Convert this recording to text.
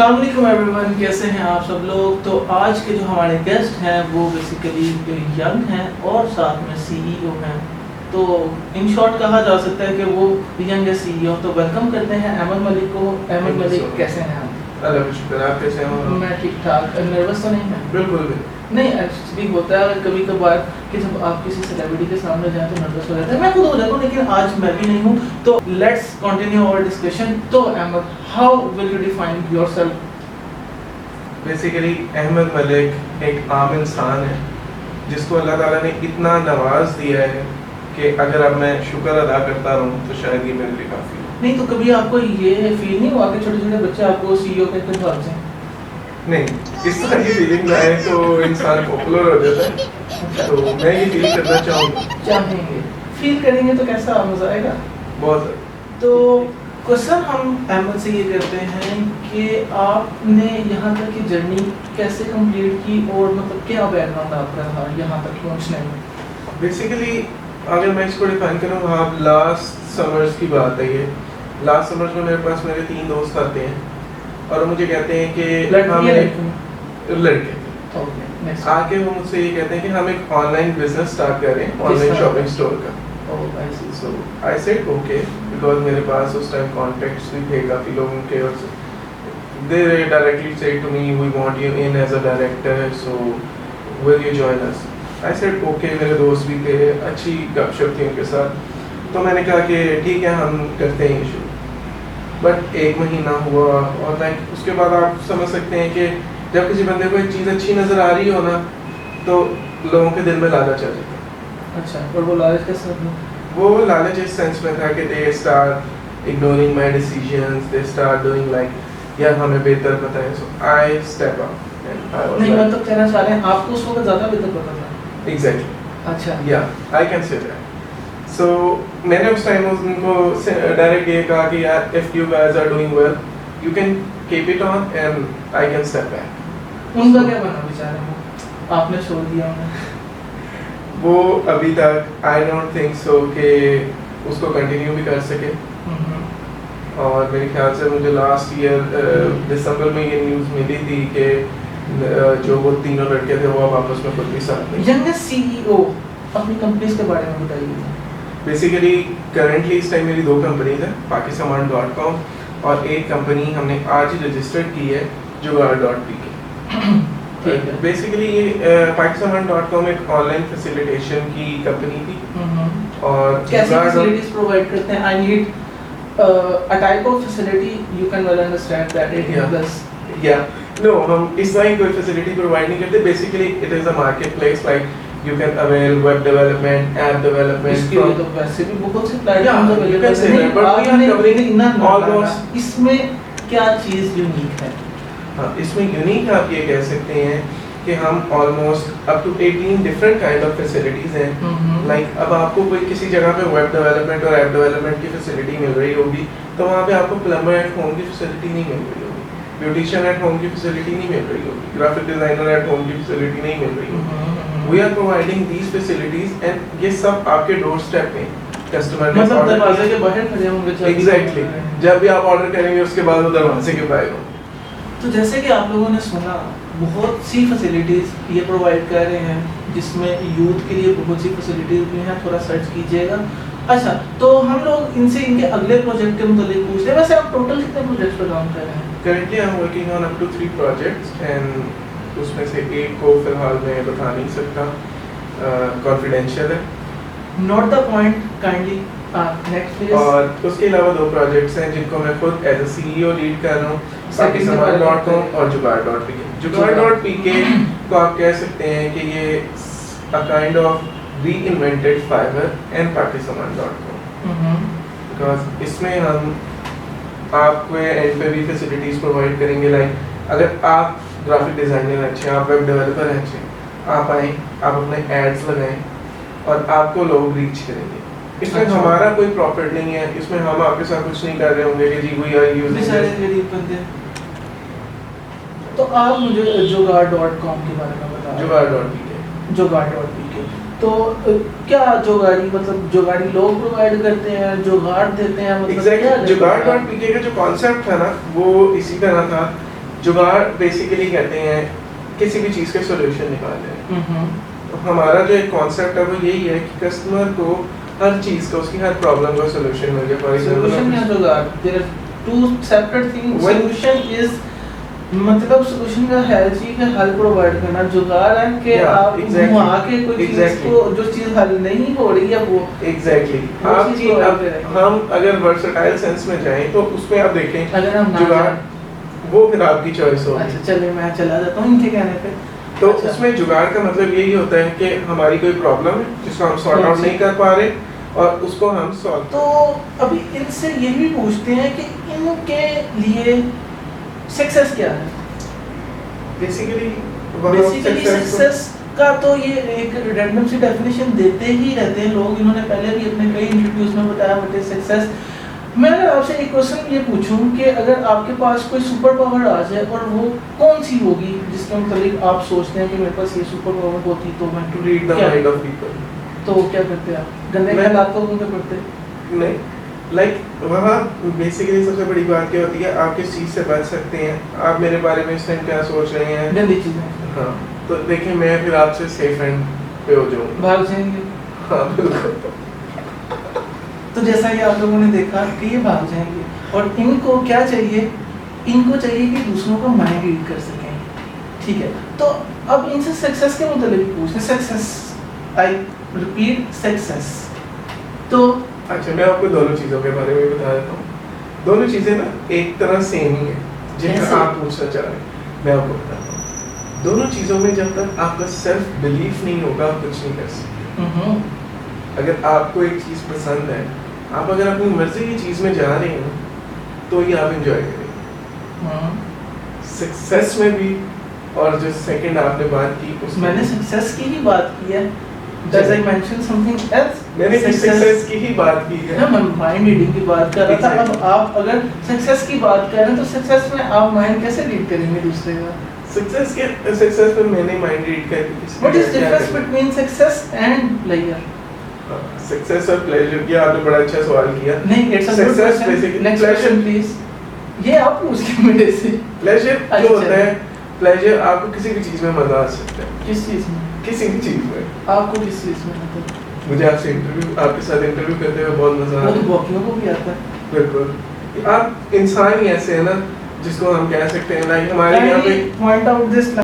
अस्सलाम वालेकुम एवरीवन, कैसे हैं आप सब लोग। तो आज के जो हमारे गेस्ट हैं वो बेसिकली यंग हैं और साथ में सीईओ हैं। तो इन शॉर्ट कहा जा सकता है कि वो यंग है सीईओ। तो वेलकम करते हैं अहमद मलिक को। अहमद मलिक कैसे हैं आप? अल्लाह का शुक्र, आप कैसे हैं? मैं ठीक ठाक। नर्वस तो नहीं है? बिल्कुल भी नहीं, एक्चुअली होता है कभी कभार कि जब आप किसी सेलिब्रिटी के सामने जाए तो नर्वस हो जाता है। मैं खुद हो जाता हूँ, लेकिन आज मैं भी नहीं हूँ। तो लेट्स कंटिन्यू आवर डिस्कशन। तो Ahmed, how will you define yourself? Basically Ahmed Malik एक आम इंसान है जिसको अल्लाह ताला ने इतना नवाज दिया है कि अगर अब मैं शुक्र अदा करता रहूँ तो शायद ये मेरे लिए काफ़ी है। नहीं तो कभी आपको ये फील नहीं हुआ कि छोटे छोटे बच्चे आपको सीईओ कहते हैं भाग जाएं? नहीं, इस तरह की फीलिंग आए तो इंसान पॉपुलर हो जाता है। तो मैं ये फील करना चाहूँगा। चाहेंगे, फील करेंगे तो कैसा मजा आएगा। बहुत। तो क्वेश्चन हम अहमद से ये करते हैं कि आपने यहाँ तक की जर्नी कैसे कंप्लीट की और मतलब क्या बैकग्राउंड आपका रहा यहाँ तक पहुँचने में? बेसिकली अगर मैं इसको डिफाइन करूँ, हाँ, लास्ट समर्स की बात है ये। लास्ट समर्स में मेरे पास मेरे 3 दोस्त आते हैं और वो मुझे कहते हैं कि लड़के आके वो मुझसे ये कहते हैं कि हम एक ऑनलाइन बिजनेस स्टार्ट कर रहे हैं, ऑनलाइन शॉपिंग स्टोर का। सो आई सेड ओके, बिकॉज मेरे पास उस टाइम कॉन्टेक्ट्स भी थे काफ़ी लोगों के और they directly said to me we want you in as a director, so will you join us. I said okay, मेरे दोस्त भी थे, अच्छी गपशप थी उनके साथ। तो मैंने कहा कि ठीक है, हम करते हैं शुरू। बट 1 महीना हुआ और लाइक उसके बाद आप समझ सकते हैं कि जब किसी बंदे को एक चीज़ अच्छी नज़र आ रही हो ना तो लोगों के दिल में लालच आ जाता है। अच्छा, और वो लालच के साथ में? वो लालच इस सेंस में था कि they start ignoring my decisions, they start doing like यार हमें बेहतर पता है। So I step up and I was नहीं, मैं तो कहना चाह रहे हैं आपको उस वक्त ज़्यादा बेहतर पता था। एग्जैक्टली। अच्छा, या आई कैन से दैट। सो मैंने उस टाइम उनको डायरेक्ट ये कहा कि यार if you guys are doing well you can keep it on and I can step back. उनका क्या बना बेचारे को? आपने छोड़ दिया उन्हें? वो अभी तक आई डोंट थिंक सो कि उसको कंटिन्यू भी कर सके। और मेरे ख्याल से मुझे लास्ट ईयर दिसंबर में ये न्यूज़ मिली थी कि जो वो तीनों लड़के थे वो अब आपस में खुद भी साथ नहीं। यंगेस्ट सीईओ, अपनी कंपनीज के बारे में बताइए। बेसिकली करंटली इस टाइम मेरी 2 कंपनीज हैं, pakisaman.com और एक कंपनी हमने आज ही रजिस्टर्ड की है, jugaad.pk। बेसिकली ये pakisaman.com एक ऑनलाइन फैसिलिटेशन की कंपनी थी। और कैसी फैसिलिटीज प्रोवाइड करते हैं? I need a type of facility you can well understand that it is no, हम इस तरह की कोई फैसिलिटी प्रोवाइड नहीं करते। Basically it is a marketplace like you can avail web development, app development। इसके लिए तो वैसे भी बहुत से प्लेटफॉर्म्स अवेलेबल हैं, but we are covering इतना almost। इसमें क्या चीज यूनिक है? हाँ, इसमें यूनिक आप ये कह सकते हैं कि हम almost up to 18 different kind of facilities हैं। लाइक अब आपको कोई किसी जगह पे वेब डेवलपमेंट और ऐप डेवलपमेंट की फैसिलिटी मिल रही होगी तो वहाँ पे आपको प्लम्बर एट होम की फैसिलिटी नहीं मिल रही होगी, ब्यूटिशियन एट होम की फैसिलिटी नहीं मिल रही होगी, ग्राफिक डिजाइनर एट होम की फैसिलिटी नहीं मिल रही होगी। We are providing these facilities and ये सब आपके डोर स्टेप पे कस्टमर मतलब दरवाजे के बाहर खड़े होंगे। एग्जैक्टली, जब भी आप ऑर्डर करेंगे उसके बाद वो दरवाजे के पाएगा। तो जैसे कि आप लोगों ने सुना, बहुत सी फैसिलिटीज़ ये प्रोवाइड कर रहे हैं जिसमें यूथ के लिए बहुत सी फैसिलिटीज़ भी हैं, थोड़ा सर्च कीजिएगा। अच्छा, तो हम लोग इनसे इनके अगले प्रोजेक्ट के मुताबिक पूछते हैं। वैसे आप टोटल कितने प्रोजेक्ट्स पर काम कर रहे हैं? Currently I'm working on up to 3 projects and उसमें से एक को फिलहाल मैं बता नहीं सकता, कॉन्फिडेंशियल है। Not the point, kindly next please. और उसके अलावा 2 प्रोजेक्ट्स हैं जिनको मैं खुद एज अ सीईओ लीड कर रहा हूँ, pakisaman.com और jugaad.pk। jugaad.pk को आप कह सकते हैं कि ये a kind of reinvented Fiverr and pakisaman.com। Because इसमें हम आपको एंड पे भी फैसिलिटीज प्रोवाइड करेंगे। लाइक अगर आप ग्राफिक डिजाइनर अच्छे हैं, आप वेब डेवलपर अच्छे, आप आए, आप अपने एड्स लगाएं और आपको लोग रीच करेंगे। इसमें अच्छा। हमारा कोई प्रॉफिट नहीं है, इसमें हम आपके साथ कुछ नहीं कर रहे होंगे कि जी वी आर यूजिंग। तो आप मुझे jugaad.com के बारे में बताओ। jugaad.pk। तो क्या जुगाड़ी, मतलब जुगाड़ी लोग प्रोवाइड करते हैं, जुगाड़ देते हैं, मतलब एग्जैक्टली। jugaad.pk का जो कॉन्सेप्ट था ना वो इसी तरह था जुगाड़ बेसिकली कहते हैं किसी भी चीज़ के सॉल्यूशन निकालने। तो हमारा जो एक कॉन्सेप्ट है वो यही है कि कस्टमर को हर चीज़ का, उसकी हर प्रॉब्लम का सॉल्यूशन मिल जाए। फॉर सॉल्यूशन या जुगाड़, there are two separate things. Solution is मतलब सॉल्यूशन का है चीज का हल प्रोवाइड करना, जुगाड़ है कि आप वहाँ के कोई चीज को जो चीज हल नहीं हो रही है वो एग्जैक्टली आपकी। अब हम अगर वर्सेटाइल सेंस में जाएं तो उसमें आप देखें अगर हम जुगाड़ वो फिर आपकी चॉइस होगी। अच्छा चलिए मैं चला जाता हूँ इनके कहने पे। तो उसमें जुगाड़ का मतलब यही होता है कि हमारी कोई प्रॉब्लम है जिसको हम सॉर्ट आउट नहीं कर पा रहे और उसको हम सॉल्व। तो अभी इनसे ये भी पूछते हैं कि इनके लिए सक्सेस क्या है? बेसिकली सक्सेस का तो ये एक रैंडम सी डेफिनेशन देते ही रहते हैं लोग। इन्होंने पहले भी अपने कई इंटरव्यूज में बताया व्हाट इज सक्सेस। मैं अगर आपसे एक क्वेश्चन ये पूछूं कि अगर आपके पास कोई सुपर पावर आ जाए और वो कौन सी होगी जिसके मतलब आप सोचते हैं कि मेरे पास ये सुपर पावर होती तो मैं to read the mind of people, तो क्या करते आप? गंदे ख्यालात को उनके पढ़ते नहीं, लाइक वहाँ बेसिकली सबसे बड़ी बात क्या होती है, आप किस चीज़ से बच सकते हैं, आप मेरे बारे में इस टाइम क्या सोच रहे हैं, गंदी चीजें। हाँ तो देखिए मैं फिर आपसे सेफ एंड पे हो जाऊँगा, भाग जाएंगे। हाँ बिल्कुल। तो जैसा कि आप लोगों ने देखा कि ये भाग जाएंगे और इनको क्या चाहिए, इनको चाहिए कि दूसरों का माइंड रीड कर सकें। ठीक है, तो अब इनसे सक्सेस के मतलब पूछते, सक्सेस, आई रिपीट सक्सेस। तो अच्छा मैं आपको दोनों चीज़ों के बारे में बता देता हूँ। दोनों चीज़ें ना एक तरह सेम ही है जिनका आप पूछना चाह रहे हैं, मैं आपको बताता हूँ। दोनों चीज़ों में जब तक आपका सेल्फ बिलीफ नहीं होगा आप कुछ नहीं कर सकते। अगर आपको एक चीज़ पसंद है, आप अगर अपनी मर्जी की चीज़ में जा रहे हैं तो ये आप इंजॉय करेंगे। सक्सेस में भी, और जो सेकंड आपने बात की उसमें मैंने सक्सेस की ही बात की है। Does I mention something else? मैंने सक्सेस की ही बात की है। मैं माइंड रीडिंग की बात कर रहा था। अब आप अगर सक्सेस की बात कर रहे हैं तो सक्सेस में आप माइंड कैसे रीड करेंगे दूसरे का? सक्सेस में मैंने माइंड रीड करके What is difference between success and pleasure? Success और प्लेजर, ये आपने बड़ा अच्छा सवाल किया। नहीं, it's a good question. Next question please. ये आप पूछ के मेरे से। प्लेजर जो होता है, प्लेजर आपको किसी भी चीज में मजा आ सकता है। किस चीज में? किसी भी चीज में। आपको किस चीज में मतलब? मुझे आपके साथ इंटरव्यू करते हुए बहुत मजा आता है। वो तो बाकियों को भी आता है। बिल्कुल, आप इंसान ही ऐसे है ना जिसको हम कह सकते हैं, लाइक हमारे यहाँ पे पॉइंट आउट दिस